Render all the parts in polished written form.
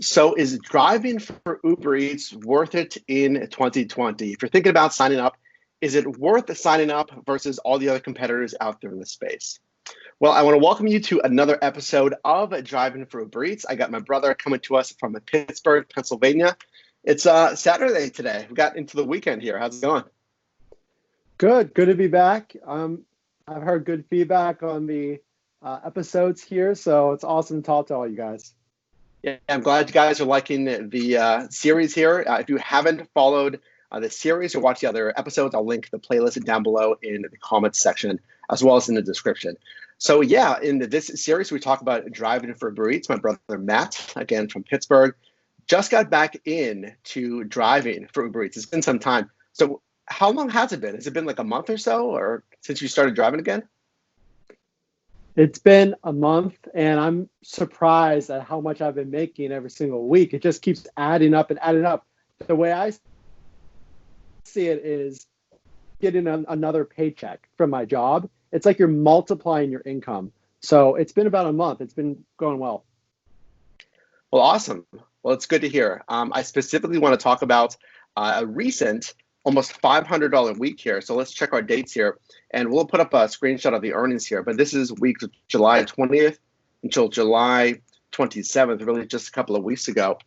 So is driving for Uber Eats worth it in 2020? If you're thinking about signing up, is it worth signing up versus all the other competitors out there in the space? Well, I want to welcome you to another episode of Driving for Uber Eats. I got my brother coming to us from Pittsburgh, Pennsylvania. It's Saturday today. We got into the weekend here. How's it going? Good to be back. I've heard good feedback on the episodes here, so it's awesome to talk to all you guys. Yeah, I'm glad you guys are liking the series here. If you haven't followed the series or watched the other episodes, I'll link the playlist down below in the comments section, as well as in the description. So yeah, in this series, we talk about driving for Uber Eats. My brother Matt, again from Pittsburgh, just got back into driving for Uber Eats. It's been some time. So how long has it been? Has it been like a month or so, or since you started driving again? It's been a month, and I'm surprised at how much I've been making every single week. It just keeps adding up and adding up. The way I see it is getting another paycheck from my job. It's like you're multiplying your income. So it's been about a month. It's been going well. Well, awesome. Well, it's good to hear. I specifically want to talk about a recent almost $500 week here. So let's check our dates here. And we'll put up a screenshot of the earnings here. But this is week July 20th until July 27th, really just a couple of weeks ago.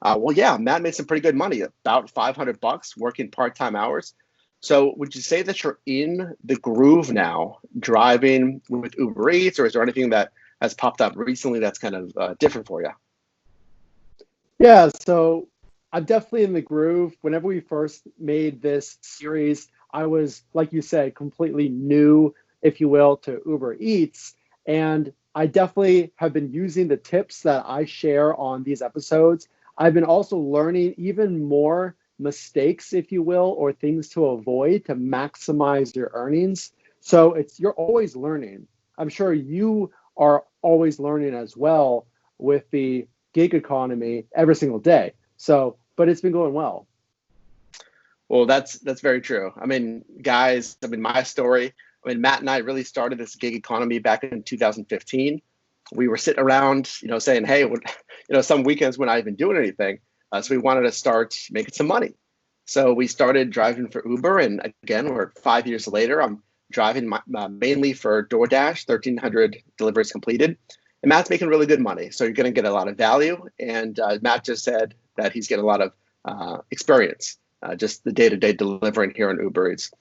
Well, yeah, Matt made some pretty good money, about $500 working part-time hours. So would you say that you're in the groove now, driving with Uber Eats, or is there anything that has popped up recently that's kind of different for you? Yeah, so I'm definitely in the groove. Whenever we first made this series, I was, like you said, completely new, if you will, to Uber Eats. And I definitely have been using the tips that I share on these episodes. I've been also learning even more mistakes, if you will, or things to avoid to maximize your earnings. So you're always learning. I'm sure you are always learning as well with the gig economy every single day. So, but it's been going well. Well, that's very true. I mean, guys, my story, Matt and I really started this gig economy back in 2015. We were sitting around, saying, hey, some weekends we're not even doing anything. So we wanted to start making some money. So we started driving for Uber. And again, we're 5 years later. I'm driving mainly for DoorDash, 1,300 deliveries completed. And Matt's making really good money. So you're going to get a lot of value. And Matt just said that he's getting a lot of experience, just the day-to-day delivering here on Uber Eats.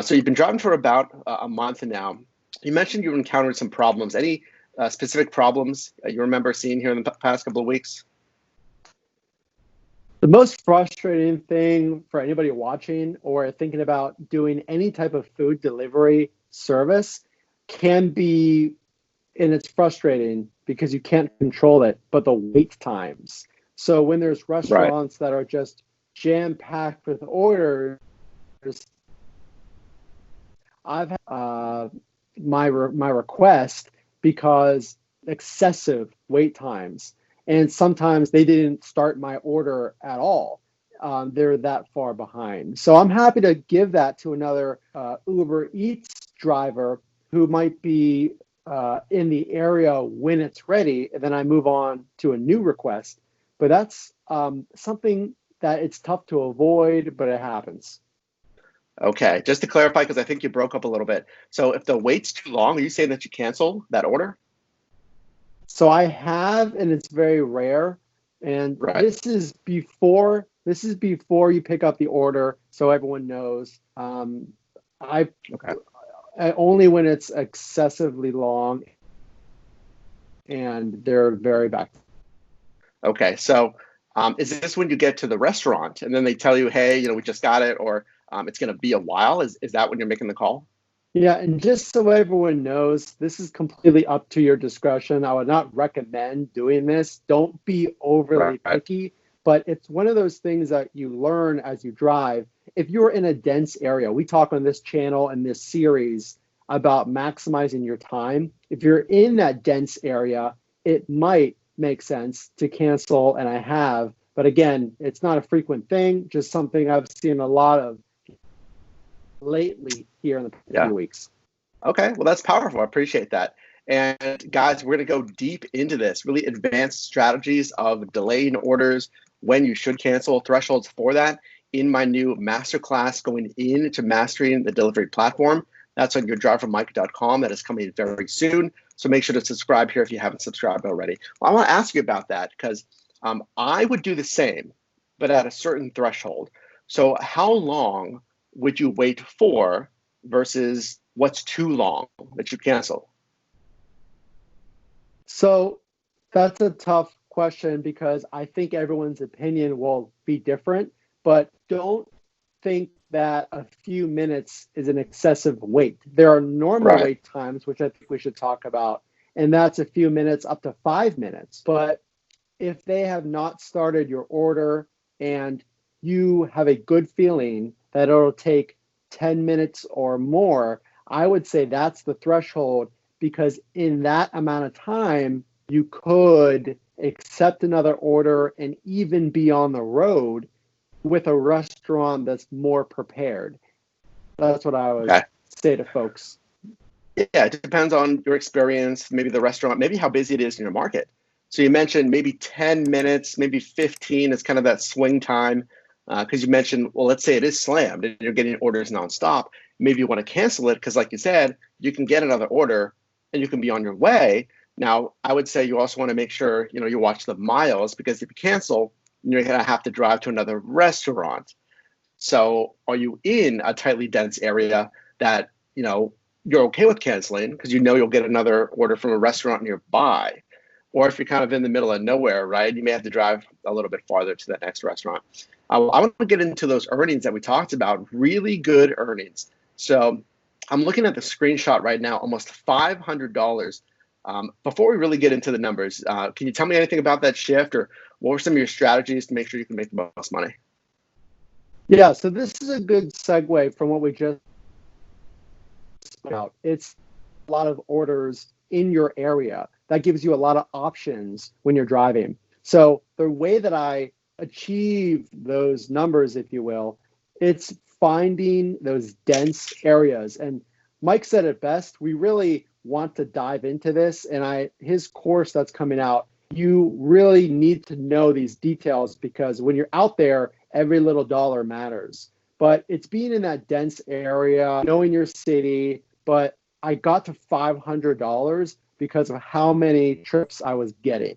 So you've been driving for about a month now. You mentioned you encountered some problems. Any specific problems you remember seeing here in the past couple of weeks? The most frustrating thing for anybody watching or thinking about doing any type of food delivery service can be, and it's frustrating because you can't control it, but the wait times. So when there's Right. restaurants that are just jam-packed with orders, I've had my request because excessive wait times, and sometimes they didn't start my order at all. They're that far behind. So I'm happy to give that to another Uber Eats driver who might be in the area when it's ready, and then I move on to a new request. But that's something that it's tough to avoid, but it happens. Okay. Just to clarify, because I think you broke up a little bit. So if the wait's too long, are you saying that you cancel that order? So I have, and it's very rare. And Right. this is before you pick up the order, so everyone knows. I Okay. only when it's excessively long and they're very back. Okay. So is this when you get to the restaurant and then they tell you, hey, we just got it, or it's going to be a while? Is that when you're making the call? Yeah, and just so everyone knows, this is completely up to your discretion. I would not recommend doing this. Don't be overly Right. picky, but it's one of those things that you learn as you drive. If you're in a dense area, we talk on this channel and this series about maximizing your time. If you're in that dense area, it might make sense to cancel, and I have. But again, it's not a frequent thing, just something I've seen a lot of lately here in the past Yeah. few weeks. Okay. Well, that's powerful. I appreciate that. And guys, we're going to go deep into this, really advanced strategies of delaying orders, when you should cancel, thresholds for that in my new masterclass going into mastering the delivery platform. That's on yourdrivermike.com. That is coming very soon. So make sure to subscribe here if you haven't subscribed already. Well, I want to ask you about that because I would do the same, but at a certain threshold. So how long would you wait for versus what's too long that you cancel? So that's a tough question because I think everyone's opinion will be different, but don't think that a few minutes is an excessive wait. There are normal Right. wait times, which I think we should talk about, and that's a few minutes up to 5 minutes. But if they have not started your order and you have a good feeling that it'll take 10 minutes or more, I would say that's the threshold because in that amount of time, you could accept another order and even be on the road with a restaurant that's more prepared. That's what I would Okay. say to folks. Yeah, it depends on your experience, maybe the restaurant, maybe how busy it is in your market. So you mentioned maybe 10 minutes, maybe 15 is kind of that swing time. Because you mentioned, well, let's say it is slammed and you're getting orders nonstop. Maybe you want to cancel it because, like you said, you can get another order and you can be on your way. Now, I would say you also want to make sure you watch the miles because if you cancel, you're going to have to drive to another restaurant. So, are you in a tightly dense area that you're okay with canceling because you'll get another order from a restaurant nearby? Or if you're kind of in the middle of nowhere, right, you may have to drive a little bit farther to that next restaurant. I want to get into those earnings that we talked about, really good earnings. So I'm looking at the screenshot right now, almost $500. Before we really get into the numbers, can you tell me anything about that shift or what were some of your strategies to make sure you can make the most money? Yeah, so this is a good segue from what we just spoke about. It's a lot of orders in your area. That gives you a lot of options when you're driving. So the way that I achieve those numbers, if you will, it's finding those dense areas. And Mike said it best. We really want to dive into this. And his course that's coming out, you really need to know these details because when you're out there, every little dollar matters. But it's being in that dense area, knowing your city. But I got to $500 because of how many trips I was getting.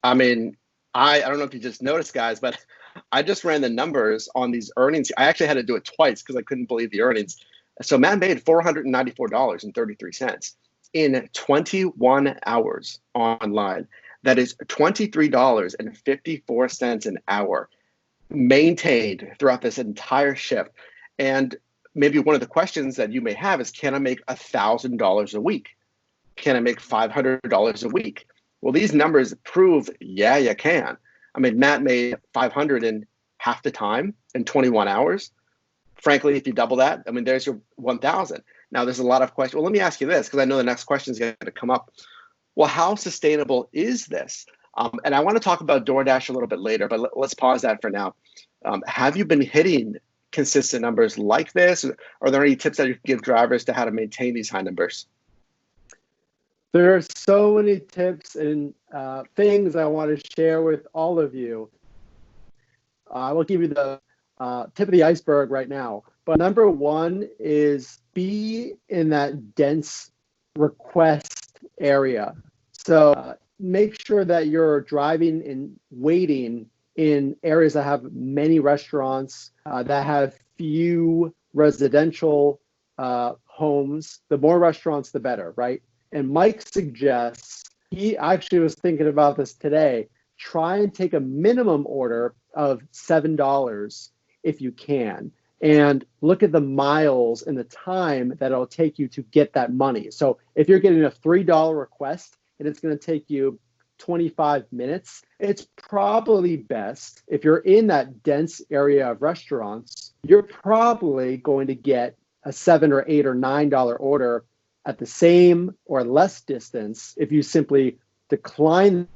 I mean, I don't know if you just noticed, guys, but I just ran the numbers on these earnings. I actually had to do it twice because I couldn't believe the earnings. So Matt made $494.33 in 21 hours online. That is $23.54 an hour maintained throughout this entire shift. And maybe one of the questions that you may have is, can I make $1,000 a week? Can I make $500 a week? Well, these numbers prove, yeah, you can. I mean, Matt made 500 in half the time in 21 hours. Frankly, if you double that, I mean, there's your 1,000. Now, there's a lot of questions. Well, let me ask you this, because I know the next question is going to come up. Well, how sustainable is this? And I want to talk about DoorDash a little bit later, but let's pause that for now. Have you been hitting consistent numbers like this? Are there any tips that you can give drivers to how to maintain these high numbers? There are so many tips and things I want to share with all of you. I will give you the tip of the iceberg right now. But number one is be in that dense request area. So make sure that you're driving and waiting in areas that have many restaurants, that have few residential homes. The more restaurants, the better, right? And Mike suggests, he actually was thinking about this today, try and take a minimum order of $7 if you can. And look at the miles and the time that it'll take you to get that money. So if you're getting a $3 request and it's going to take you 25 minutes, it's probably best if you're in that dense area of restaurants, you're probably going to get a $7 or $8 or $9 order at the same or less distance if you simply decline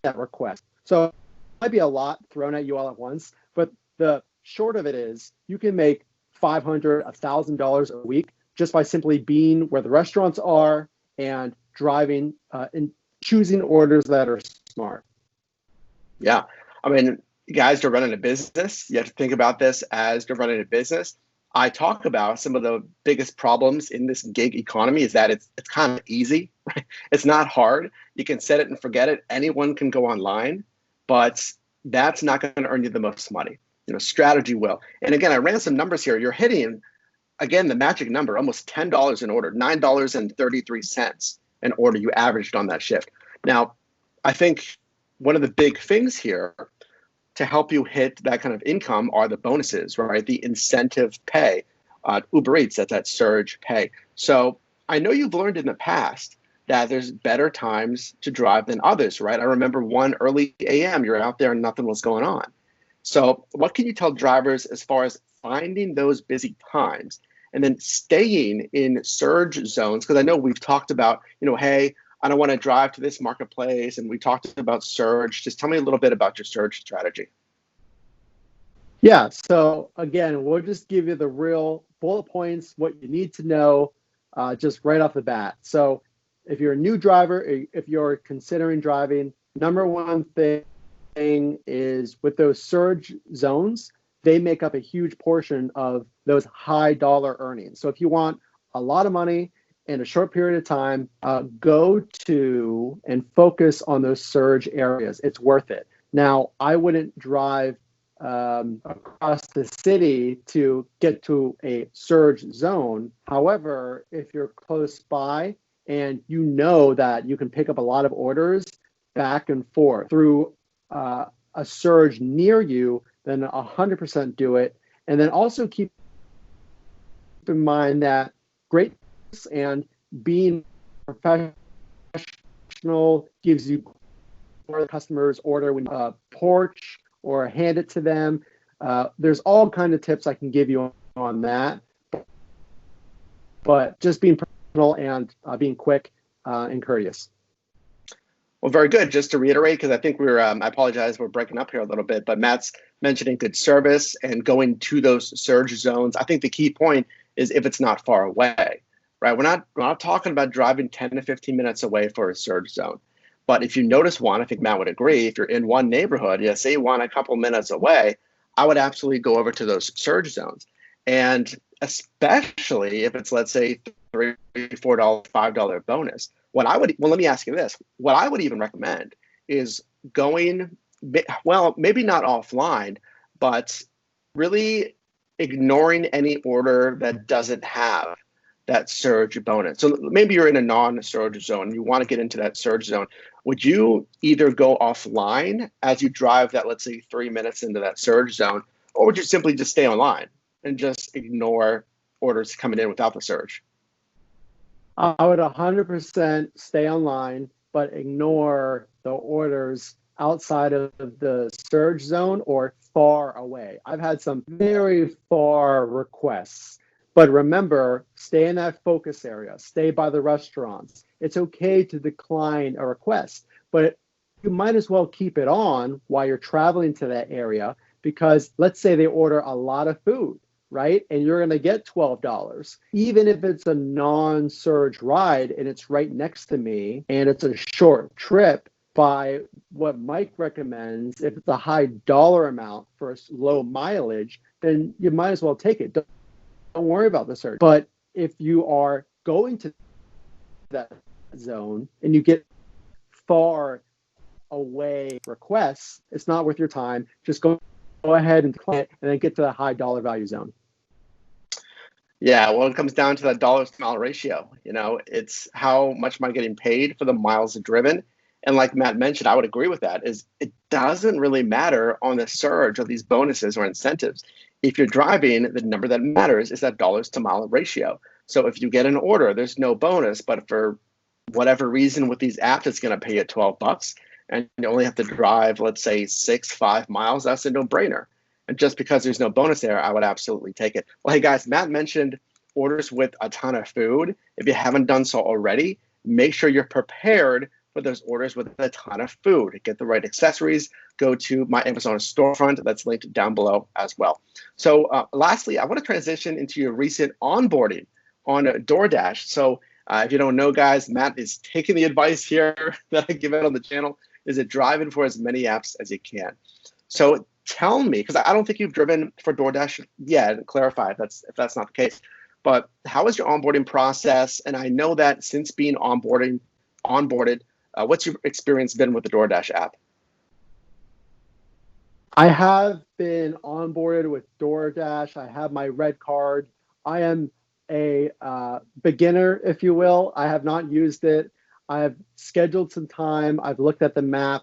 that request. So it might be a lot thrown at you all at once, but the short of it is you can make $500, $1,000 a week just by simply being where the restaurants are and driving and choosing orders that are smart. Yeah. I mean, guys, you're running a business. You have to think about this as you're running a business. I talk about some of the biggest problems in this gig economy is that it's kind of easy, right? It's not hard. You can set it and forget it. Anyone can go online, but that's not going to earn you the most money. Strategy will. And again, I ran some numbers here. You're hitting, again, the magic number, almost $10 an order, $9.33 an order you averaged on that shift. Now, I think one of the big things here to help you hit that kind of income are the bonuses, right? The incentive pay. Uber Eats, that's that surge pay. So I know you've learned in the past that there's better times to drive than others, right? I remember one early AM, you're out there and nothing was going on. So what can you tell drivers as far as finding those busy times and then staying in surge zones? Because I know we've talked about, hey, I don't want to drive to this marketplace. And we talked about surge. Just tell me a little bit about your surge strategy. Yeah. So again, we'll just give you the real bullet points, what you need to know just right off the bat. So if you're a new driver, if you're considering driving, number one thing is with those surge zones, they make up a huge portion of those high dollar earnings. So if you want a lot of money in a short period of time, go to and focus on those surge areas. It's worth it. Now, I wouldn't drive across the city to get to a surge zone. However, if you're close by and you know that you can pick up a lot of orders back and forth through a surge near you, then 100% do it. And then also keep in mind that great and being professional gives you more the customer's order when porch or hand it to them. There's all kinds of tips I can give you on that, but just being professional and being quick and courteous. Well, very good. Just to reiterate, because I think I apologize, we're breaking up here a little bit, but Matt's mentioning good service and going to those surge zones. I think the key point is if it's not far away, right? We're not talking about driving 10 to 15 minutes away for a surge zone. But if you notice one, I think Matt would agree, if you're in one neighborhood, say you want a couple minutes away, I would absolutely go over to those surge zones. And especially if it's, let's say, $3, $4, $5 bonus. Let me ask you this. What I would even recommend is going, well, maybe not offline, but really ignoring any order that doesn't have that surge bonus. So maybe you're in a non-surge zone, you want to get into that surge zone. Would you either go offline as you drive that, let's say, 3 minutes into that surge zone, or would you simply just stay online and just ignore orders coming in without the surge? I would 100% stay online, but ignore the orders outside of the surge zone or far away. I've had some very far requests, but remember, stay in that focus area, stay by the restaurants. It's okay to decline a request, but you might as well keep it on while you're traveling to that area, because let's say they order a lot of food, right? And you're going to get $12. Even if it's a non-surge ride and it's right next to me and it's a short trip, by what Mike recommends, if it's a high dollar amount for a low mileage, then you might as well take it. Don't worry about the surge. But if you are going to that zone and you get far away requests, it's not worth your time. Just go ahead and decline it and then get to the high dollar value zone. Yeah, well, it comes down to that dollars to mile ratio. It's how much am I getting paid for the miles driven? And like Matt mentioned, I would agree with that, is it doesn't really matter on the surge of these bonuses or incentives. If you're driving, the number that matters is that dollars to mile ratio. So if you get an order, there's no bonus, but for whatever reason with these apps, it's going to pay you $12 and you only have to drive, let's say 5 miles, that's a no-brainer. And just because there's no bonus there, I would absolutely take it. Well, hey guys, Matt mentioned orders with a ton of food. If you haven't done so already, make sure you're prepared for those orders with a ton of food. Get the right accessories. Go to my Amazon storefront. That's linked down below as well. So lastly, I want to transition into your recent onboarding on DoorDash. So if you don't know, guys, Matt is taking the advice here that I give out on the channel, is it driving for as many apps as you can. So tell me, because I don't think you've driven for DoorDash yet, clarify if that's not the case, but how is your onboarding process? And I know that since being onboarded, what's your experience been with the DoorDash app? I have been onboarded with DoorDash. I have my red card. I am a beginner, if you will. I have not used it. I have scheduled some time. I've looked at the map,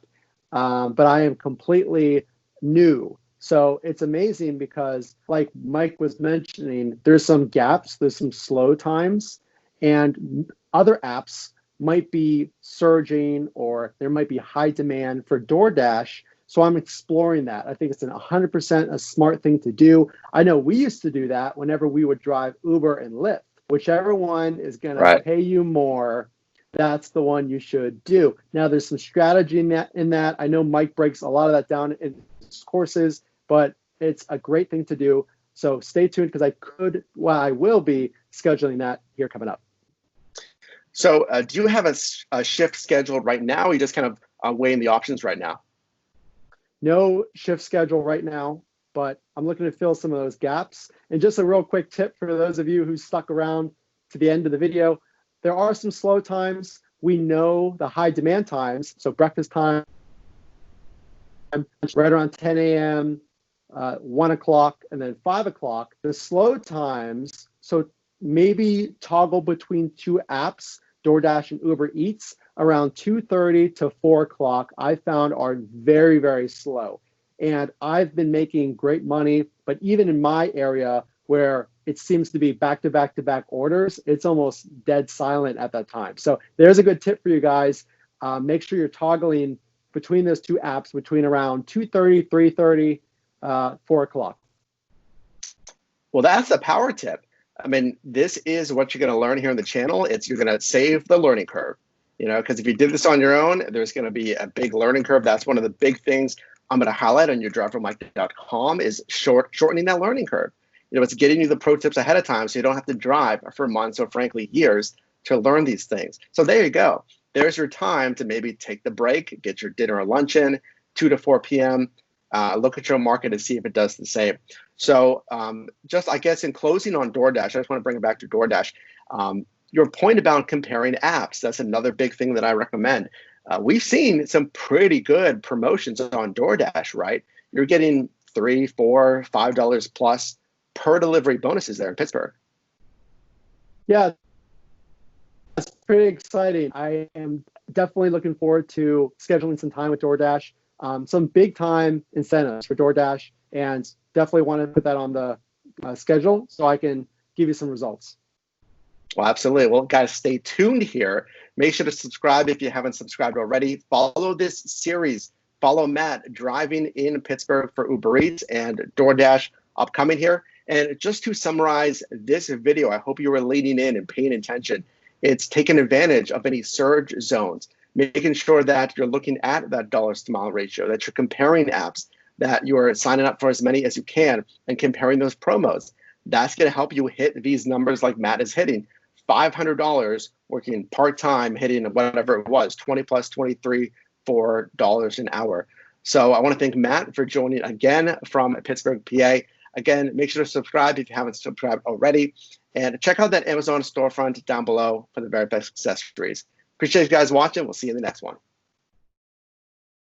but I am completely new. So it's amazing because, like Mike was mentioning, there's some gaps, there's some slow times, and other apps might be surging or there might be high demand for DoorDash. So I'm exploring that. I think it's 100% a smart thing to do. I know we used to do that whenever we would drive Uber and Lyft. Whichever one is going to Right. pay you more, that's the one you should do. Now, there's some strategy in that. I know Mike breaks a lot of that down in his courses, but it's a great thing to do. So stay tuned because I will be scheduling that here coming up. So do you have a shift scheduled right now? Or are you just kind of weighing the options right now? No shift schedule right now, but I'm looking to fill some of those gaps. And just a real quick tip for those of you who stuck around to the end of the video, there are some slow times. We know the high demand times. So breakfast time, right around 10 a.m., 1 o'clock, and then 5 o'clock. The slow times, so maybe toggle between two apps, DoorDash and Uber Eats, around 2:30 to 4 o'clock, I found are very, very slow. And I've been making great money, but even in my area where it seems to be back-to-back-to-back orders, it's almost dead silent at that time. So there's a good tip for you guys. Make sure you're toggling between those two apps between around 2:30, 3:30, 4 o'clock. Well, that's a power tip. I mean, this is what you're going to learn here on the channel. You're going to save the learning curve, because if you did this on your own, there's going to be a big learning curve. That's one of the big things I'm going to highlight on yourdriveformike.com is shortening that learning curve. It's getting you the pro tips ahead of time so you don't have to drive for months or frankly years to learn these things. So there you go. There's your time to maybe take the break, get your dinner or lunch in, 2 to 4 p.m., look at your market and see if it does the same. So just, I guess, in closing on DoorDash, I just want to bring it back to DoorDash. Your point about comparing apps, that's another big thing that I recommend. We've seen some pretty good promotions on DoorDash, right? You're getting $3, $4, $5 plus per delivery bonuses there in Pittsburgh. Yeah, it's pretty exciting. I am definitely looking forward to scheduling some time with DoorDash. Some big time incentives for DoorDash, and definitely want to put that on the schedule so I can give you some results. Well, absolutely. Well, guys, stay tuned here. Make sure to subscribe if you haven't subscribed already. Follow this series. Follow Matt driving in Pittsburgh for Uber Eats and DoorDash upcoming here. And just to summarize this video, I hope you were leaning in and paying attention. It's taking advantage of any surge zones, making sure that you're looking at that dollars to mile ratio, that you're comparing apps, that you're signing up for as many as you can and comparing those promos. That's going to help you hit these numbers like Matt is hitting. $500 working part-time, hitting whatever it was, 20 plus 23, $4 an hour. So I want to thank Matt for joining again from Pittsburgh, PA. Again, make sure to subscribe if you haven't subscribed already. And check out that Amazon storefront down below for the very best accessories. Appreciate you guys watching. We'll see you in the next one.